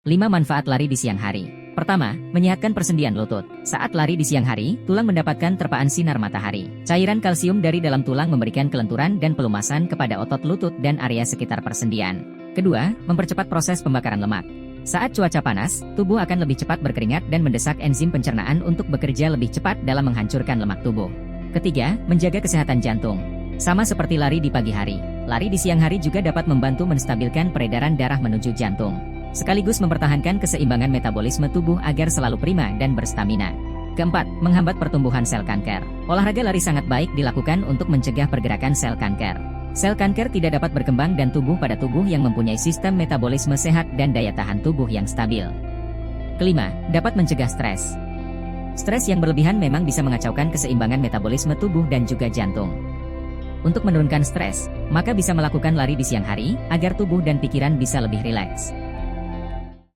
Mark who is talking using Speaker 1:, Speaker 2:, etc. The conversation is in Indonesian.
Speaker 1: 5 manfaat lari di siang hari. Pertama, menyehatkan persendian lutut. Saat lari di siang hari, tulang mendapatkan terpaan sinar matahari. Cairan kalsium dari dalam tulang memberikan kelenturan dan pelumasan kepada otot lutut dan area sekitar persendian. Kedua, mempercepat proses pembakaran lemak. Saat cuaca panas, tubuh akan lebih cepat berkeringat dan mendesak enzim pencernaan untuk bekerja lebih cepat dalam menghancurkan lemak tubuh. Ketiga, menjaga kesehatan jantung. Sama seperti lari di pagi hari, lari di siang hari juga dapat membantu menstabilkan peredaran darah menuju jantung, sekaligus mempertahankan keseimbangan metabolisme tubuh agar selalu prima dan berstamina. Keempat, menghambat pertumbuhan sel kanker. Olahraga lari sangat baik dilakukan untuk mencegah pergerakan sel kanker. Sel kanker tidak dapat berkembang dan tumbuh pada tubuh yang mempunyai sistem metabolisme sehat dan daya tahan tubuh yang stabil. Kelima, dapat mencegah stres. Stres yang berlebihan memang bisa mengacaukan keseimbangan metabolisme tubuh dan juga jantung. Untuk menurunkan stres, maka bisa melakukan lari di siang hari, agar tubuh dan pikiran bisa lebih rileks.